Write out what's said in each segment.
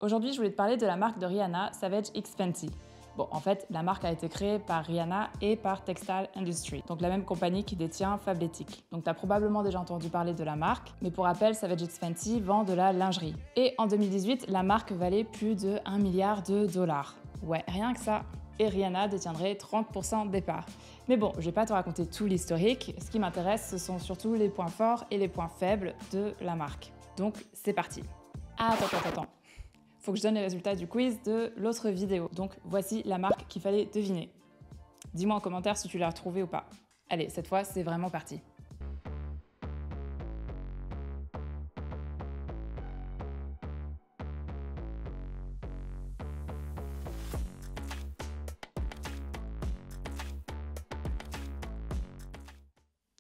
Aujourd'hui, je voulais te parler de la marque de Rihanna, Savage X Fenty. Bon, en fait, la marque a été créée par Rihanna et par Textile Industries, donc la même compagnie qui détient Fabletics. Donc tu as probablement déjà entendu parler de la marque, mais pour rappel, Savage X Fenty vend de la lingerie. Et en 2018, la marque valait plus de 1 milliard de dollars. Ouais, rien que ça. Et Rihanna détiendrait 30% des parts. Mais bon, je vais pas te raconter tout l'historique. Ce qui m'intéresse, ce sont surtout les points forts et les points faibles de la marque. Donc c'est parti. Attends. Faut que je donne les résultats du quiz de l'autre vidéo. Donc voici la marque qu'il fallait deviner. Dis-moi en commentaire si tu l'as retrouvée ou pas. Allez, cette fois, c'est vraiment parti.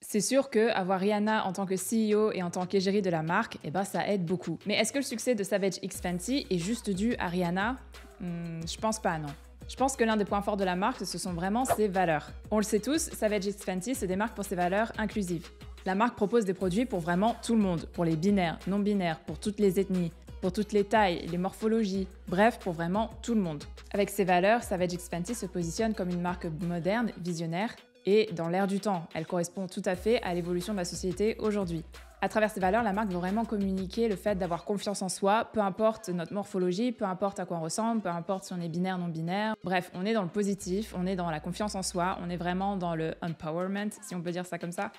C'est sûr que avoir Rihanna en tant que CEO et en tant qu'égérie de la marque, ça aide beaucoup. Mais est-ce que le succès de Savage X Fenty est juste dû à Rihanna? Je pense pas, non. Je pense que l'un des points forts de la marque, ce sont vraiment ses valeurs. On le sait tous, Savage X Fenty se démarque pour ses valeurs inclusives. La marque propose des produits pour vraiment tout le monde, pour les binaires, non-binaires, pour toutes les ethnies, pour toutes les tailles, les morphologies, bref, pour vraiment tout le monde. Avec ses valeurs, Savage X Fenty se positionne comme une marque moderne, visionnaire, et dans l'air du temps. Elle correspond tout à fait à l'évolution de la société aujourd'hui. À travers ces valeurs, la marque veut vraiment communiquer le fait d'avoir confiance en soi, peu importe notre morphologie, peu importe à quoi on ressemble, peu importe si on est binaire, non binaire. Bref, on est dans le positif, on est dans la confiance en soi, on est vraiment dans le empowerment, si on peut dire ça comme ça.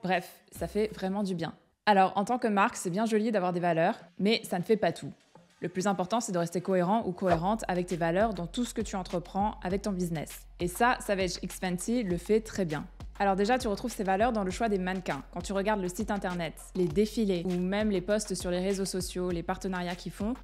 Bref, ça fait vraiment du bien. Alors, en tant que marque, c'est bien joli d'avoir des valeurs, mais ça ne fait pas tout. Le plus important, c'est de rester cohérent ou cohérente avec tes valeurs dans tout ce que tu entreprends avec ton business. Et ça, Savage X Fenty le fait très bien. Alors déjà, tu retrouves ces valeurs dans le choix des mannequins. Quand tu regardes le site internet, les défilés ou même les posts sur les réseaux sociaux, les partenariats qu'ils font,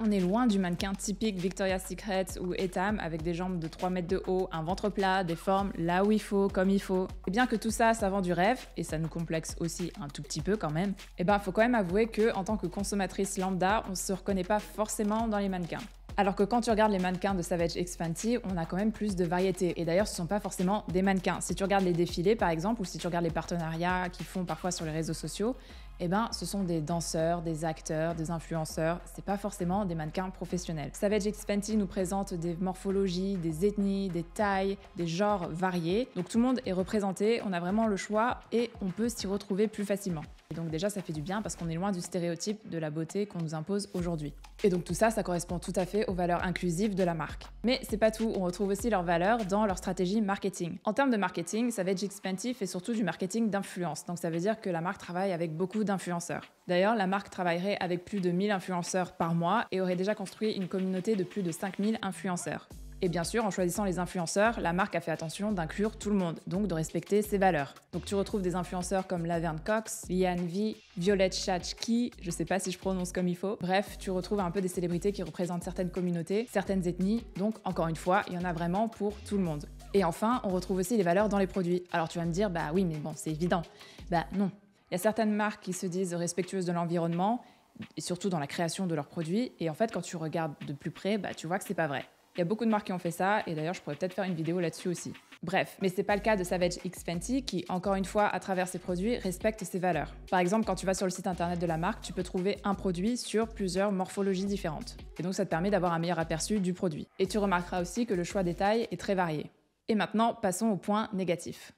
on est loin du mannequin typique Victoria's Secret ou Etam avec des jambes de 3 mètres de haut, un ventre plat, des formes là où il faut, comme il faut. Et bien que tout ça, ça vend du rêve, et ça nous complexe aussi un tout petit peu quand même, faut quand même avouer que en tant que consommatrice lambda, on se reconnaît pas forcément dans les mannequins. Alors que quand tu regardes les mannequins de Savage X Fenty, on a quand même plus de variété. Et d'ailleurs, ce ne sont pas forcément des mannequins. Si tu regardes les défilés, par exemple, ou si tu regardes les partenariats qu'ils font parfois sur les réseaux sociaux, ce sont des danseurs, des acteurs, des influenceurs. C'est pas forcément des mannequins professionnels. Savage X Fenty nous présente des morphologies, des ethnies, des tailles, des genres variés. Donc tout le monde est représenté, on a vraiment le choix et on peut s'y retrouver plus facilement. Et donc déjà, ça fait du bien parce qu'on est loin du stéréotype de la beauté qu'on nous impose aujourd'hui. Et donc tout ça, ça correspond tout à fait aux valeurs inclusives de la marque. Mais c'est pas tout, on retrouve aussi leurs valeurs dans leur stratégie marketing. En termes de marketing, Savage X Fenty fait surtout du marketing d'influence. Donc ça veut dire que la marque travaille avec beaucoup d'influenceurs. D'ailleurs, la marque travaillerait avec plus de 1000 influenceurs par mois et aurait déjà construit une communauté de plus de 5000 influenceurs. Et bien sûr, en choisissant les influenceurs, la marque a fait attention d'inclure tout le monde, donc de respecter ses valeurs. Donc tu retrouves des influenceurs comme Laverne Cox, Liane V, Violette Chachki, je sais pas si je prononce comme il faut. Bref, tu retrouves un peu des célébrités qui représentent certaines communautés, certaines ethnies, donc encore une fois, il y en a vraiment pour tout le monde. Et enfin, on retrouve aussi les valeurs dans les produits. Alors tu vas me dire, bah oui, mais bon, c'est évident. Bah non. Il y a certaines marques qui se disent respectueuses de l'environnement, et surtout dans la création de leurs produits, et en fait, quand tu regardes de plus près, tu vois que c'est pas vrai. Il y a beaucoup de marques qui ont fait ça, et d'ailleurs, je pourrais peut-être faire une vidéo là-dessus aussi. Bref, mais c'est pas le cas de Savage X Fenty qui, encore une fois, à travers ses produits, respecte ses valeurs. Par exemple, quand tu vas sur le site internet de la marque, tu peux trouver un produit sur plusieurs morphologies différentes. Et donc, ça te permet d'avoir un meilleur aperçu du produit. Et tu remarqueras aussi que le choix des tailles est très varié. Et maintenant, passons au point négatif.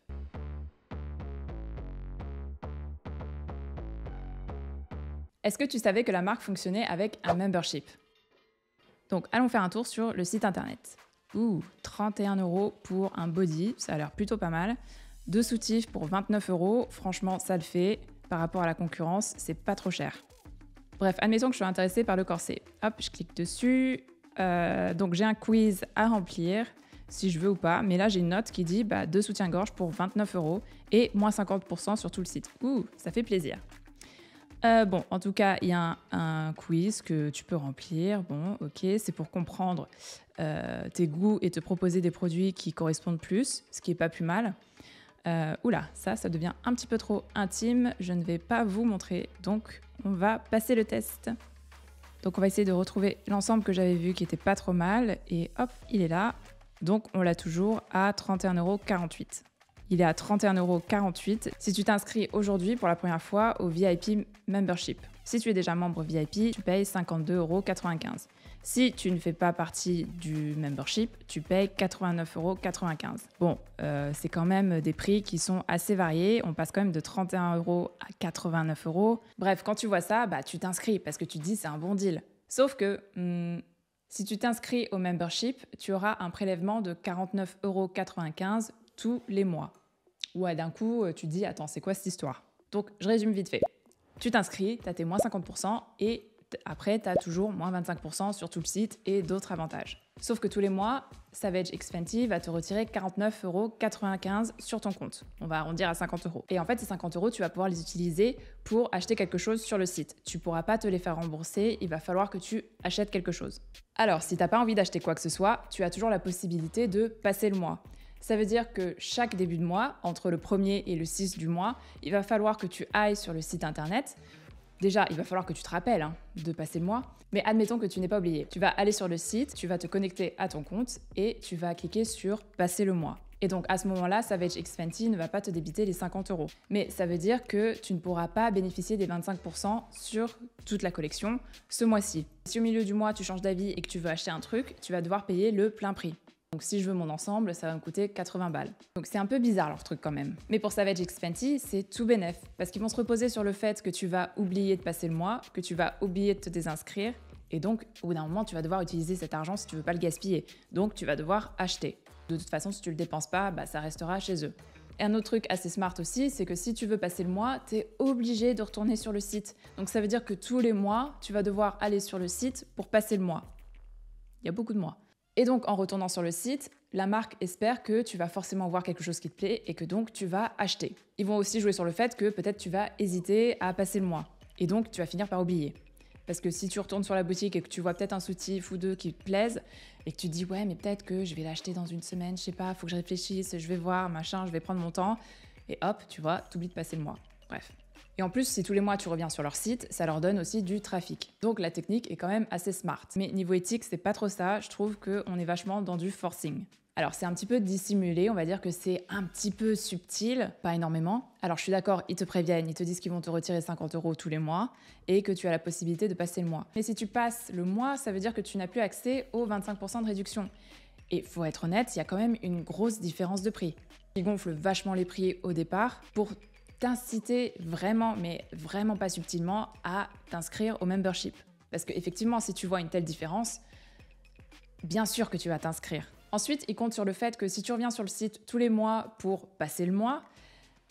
Est-ce que tu savais que la marque fonctionnait avec un membership? Donc, allons faire un tour sur le site internet. 31 € pour un body, ça a l'air plutôt pas mal. 2 soutifs pour 29 €, franchement, ça le fait. Par rapport à la concurrence, c'est pas trop cher. Bref, admettons que je suis intéressée par le corset. Hop, je clique dessus. Donc, j'ai un quiz à remplir, si je veux ou pas. Mais là, j'ai une note qui dit 2 soutiens-gorge pour 29 € et moins 50% sur tout le site. Ça fait plaisir. En tout cas, il y a un quiz que tu peux remplir. Bon, ok, c'est pour comprendre tes goûts et te proposer des produits qui correspondent plus, ce qui est pas plus mal. Ça devient un petit peu trop intime. Je ne vais pas vous montrer, donc on va passer le test. Donc on va essayer de retrouver l'ensemble que j'avais vu qui était pas trop mal. Et hop, il est là. Donc on l'a toujours à 31,48 €. Il est à 31,48 € si tu t'inscris aujourd'hui pour la première fois au VIP Membership. Si tu es déjà membre VIP, tu payes 52,95 €. Si tu ne fais pas partie du membership, tu payes 89,95 €. Bon, c'est quand même des prix qui sont assez variés. On passe quand même de 31 € à 89 €. Bref, quand tu vois ça, bah, tu t'inscris parce que tu te dis c'est un bon deal. Sauf que si tu t'inscris au membership, tu auras un prélèvement de 49,95 € tous les mois. Ouais, d'un coup, tu te dis attends, c'est quoi cette histoire? Donc, je résume vite fait. Tu t'inscris, tu as tes moins 50% et après, tu as toujours moins 25% sur tout le site et d'autres avantages. Sauf que tous les mois, Savage X Fenty va te retirer 49,95 € sur ton compte. On va arrondir à 50 €. Et en fait, ces 50 €, tu vas pouvoir les utiliser pour acheter quelque chose sur le site. Tu ne pourras pas te les faire rembourser, il va falloir que tu achètes quelque chose. Alors, si tu n'as pas envie d'acheter quoi que ce soit, tu as toujours la possibilité de passer le mois. Ça veut dire que chaque début de mois, entre le 1er et le 6 du mois, il va falloir que tu ailles sur le site internet. Déjà, il va falloir que tu te rappelles de passer le mois, mais admettons que tu n'aies pas oublié. Tu vas aller sur le site, tu vas te connecter à ton compte et tu vas cliquer sur « Passer le mois ». Et donc à ce moment-là, Savage X Fenty ne va pas te débiter les 50 €. Mais ça veut dire que tu ne pourras pas bénéficier des 25% sur toute la collection ce mois-ci. Si au milieu du mois, tu changes d'avis et que tu veux acheter un truc, tu vas devoir payer le plein prix. Donc si je veux mon ensemble, ça va me coûter 80 balles. Donc c'est un peu bizarre leur truc quand même. Mais pour Savage X Fenty, c'est tout bénef. Parce qu'ils vont se reposer sur le fait que tu vas oublier de passer le mois, que tu vas oublier de te désinscrire. Et donc, au bout d'un moment, tu vas devoir utiliser cet argent si tu veux pas le gaspiller. Donc tu vas devoir acheter. De toute façon, si tu le dépenses pas, bah, ça restera chez eux. Et un autre truc assez smart aussi, c'est que si tu veux passer le mois, tu es obligé de retourner sur le site. Donc ça veut dire que tous les mois, tu vas devoir aller sur le site pour passer le mois. Il y a beaucoup de mois. Et donc, en retournant sur le site, la marque espère que tu vas forcément voir quelque chose qui te plaît et que donc tu vas acheter. Ils vont aussi jouer sur le fait que peut-être tu vas hésiter à passer le mois. Et donc, tu vas finir par oublier. Parce que si tu retournes sur la boutique et que tu vois peut-être un soutif ou deux qui te plaisent et que tu te dis « ouais, mais peut-être que je vais l'acheter dans une semaine, je sais pas, faut que je réfléchisse, je vais voir, machin, je vais prendre mon temps. » Et hop, tu vois, t'oublies de passer le mois. Bref. Et en plus, si tous les mois tu reviens sur leur site, ça leur donne aussi du trafic. Donc la technique est quand même assez smart. Mais niveau éthique, c'est pas trop ça. Je trouve qu'on est vachement dans du forcing. Alors c'est un petit peu dissimulé, on va dire que c'est un petit peu subtil, pas énormément. Alors je suis d'accord, ils te préviennent, ils te disent qu'ils vont te retirer 50 € tous les mois et que tu as la possibilité de passer le mois. Mais si tu passes le mois, ça veut dire que tu n'as plus accès aux 25% de réduction. Et faut être honnête, il y a quand même une grosse différence de prix. Ils gonflent vachement les prix au départ pour t'inciter vraiment, mais vraiment pas subtilement, à t'inscrire au membership. Parce qu'effectivement, si tu vois une telle différence, bien sûr que tu vas t'inscrire. Ensuite, ils comptent sur le fait que si tu reviens sur le site tous les mois pour passer le mois,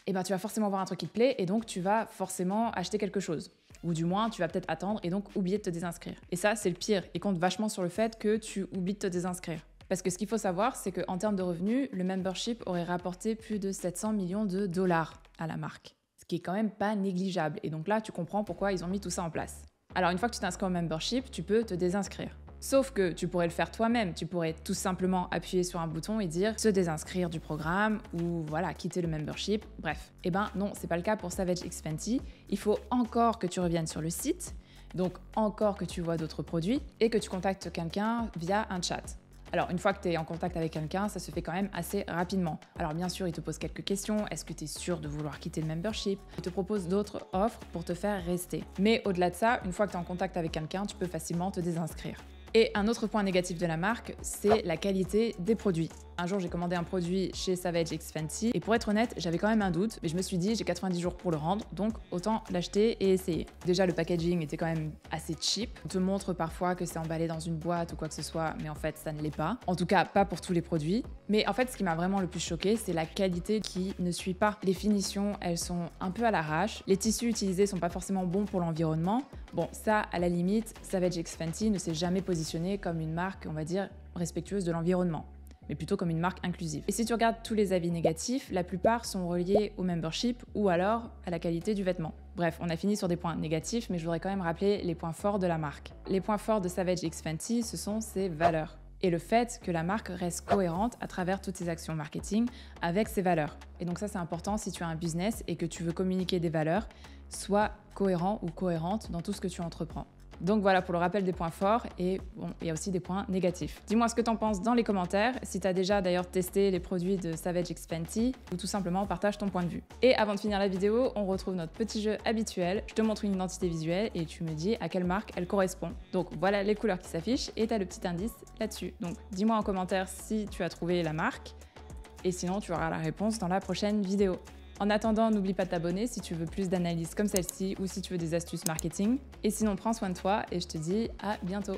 eh ben, tu vas forcément voir un truc qui te plaît et donc tu vas forcément acheter quelque chose. Ou du moins, tu vas peut-être attendre et donc oublier de te désinscrire. Et ça, c'est le pire. Ils comptent vachement sur le fait que tu oublies de te désinscrire. Parce que ce qu'il faut savoir, c'est qu'en termes de revenus, le membership aurait rapporté plus de 700 millions de dollars à la marque. Ce qui est quand même pas négligeable. Et donc là, tu comprends pourquoi ils ont mis tout ça en place. Alors une fois que tu t'inscris au membership, tu peux te désinscrire. Sauf que tu pourrais le faire toi-même. Tu pourrais tout simplement appuyer sur un bouton et dire se désinscrire du programme ou voilà, quitter le membership. Bref. Eh ben non, c'est pas le cas pour Savage X Fenty. Il faut encore que tu reviennes sur le site, donc encore que tu vois d'autres produits et que tu contactes quelqu'un via un chat. Alors, une fois que tu es en contact avec quelqu'un, ça se fait quand même assez rapidement. Alors, bien sûr, il te pose quelques questions. Est-ce que tu es sûr de vouloir quitter le membership? Il te propose d'autres offres pour te faire rester. Mais au-delà de ça, une fois que tu es en contact avec quelqu'un, tu peux facilement te désinscrire. Et un autre point négatif de la marque, c'est la qualité des produits. Un jour, j'ai commandé un produit chez Savage X Fenty et pour être honnête, j'avais quand même un doute, mais je me suis dit j'ai 90 jours pour le rendre, donc autant l'acheter et essayer. Déjà, le packaging était quand même assez cheap. On te montre parfois que c'est emballé dans une boîte ou quoi que ce soit, mais en fait, ça ne l'est pas. En tout cas, pas pour tous les produits. Mais en fait, ce qui m'a vraiment le plus choqué, c'est la qualité qui ne suit pas. Les finitions, elles sont un peu à l'arrache. Les tissus utilisés sont pas forcément bons pour l'environnement. Bon, ça, à la limite, Savage X Fenty ne s'est jamais positionné comme une marque, on va dire, respectueuse de l'environnement, mais plutôt comme une marque inclusive. Et si tu regardes tous les avis négatifs, la plupart sont reliés au membership ou alors à la qualité du vêtement. Bref, on a fini sur des points négatifs, mais je voudrais quand même rappeler les points forts de la marque. Les points forts de Savage X Fenty, ce sont ses valeurs. Et le fait que la marque reste cohérente à travers toutes ses actions marketing avec ses valeurs. Et donc ça, c'est important si tu as un business et que tu veux communiquer des valeurs, sois cohérent ou cohérente dans tout ce que tu entreprends. Donc voilà pour le rappel des points forts et bon, il y a aussi des points négatifs. Dis-moi ce que t'en penses dans les commentaires, si t'as déjà d'ailleurs testé les produits de Savage X Fenty ou tout simplement partage ton point de vue. Et avant de finir la vidéo, on retrouve notre petit jeu habituel. Je te montre une identité visuelle et tu me dis à quelle marque elle correspond. Donc voilà les couleurs qui s'affichent et t'as le petit indice là-dessus. Donc dis-moi en commentaire si tu as trouvé la marque et sinon tu auras la réponse dans la prochaine vidéo. En attendant, n'oublie pas de t'abonner si tu veux plus d'analyses comme celle-ci ou si tu veux des astuces marketing. Et sinon, prends soin de toi et je te dis à bientôt.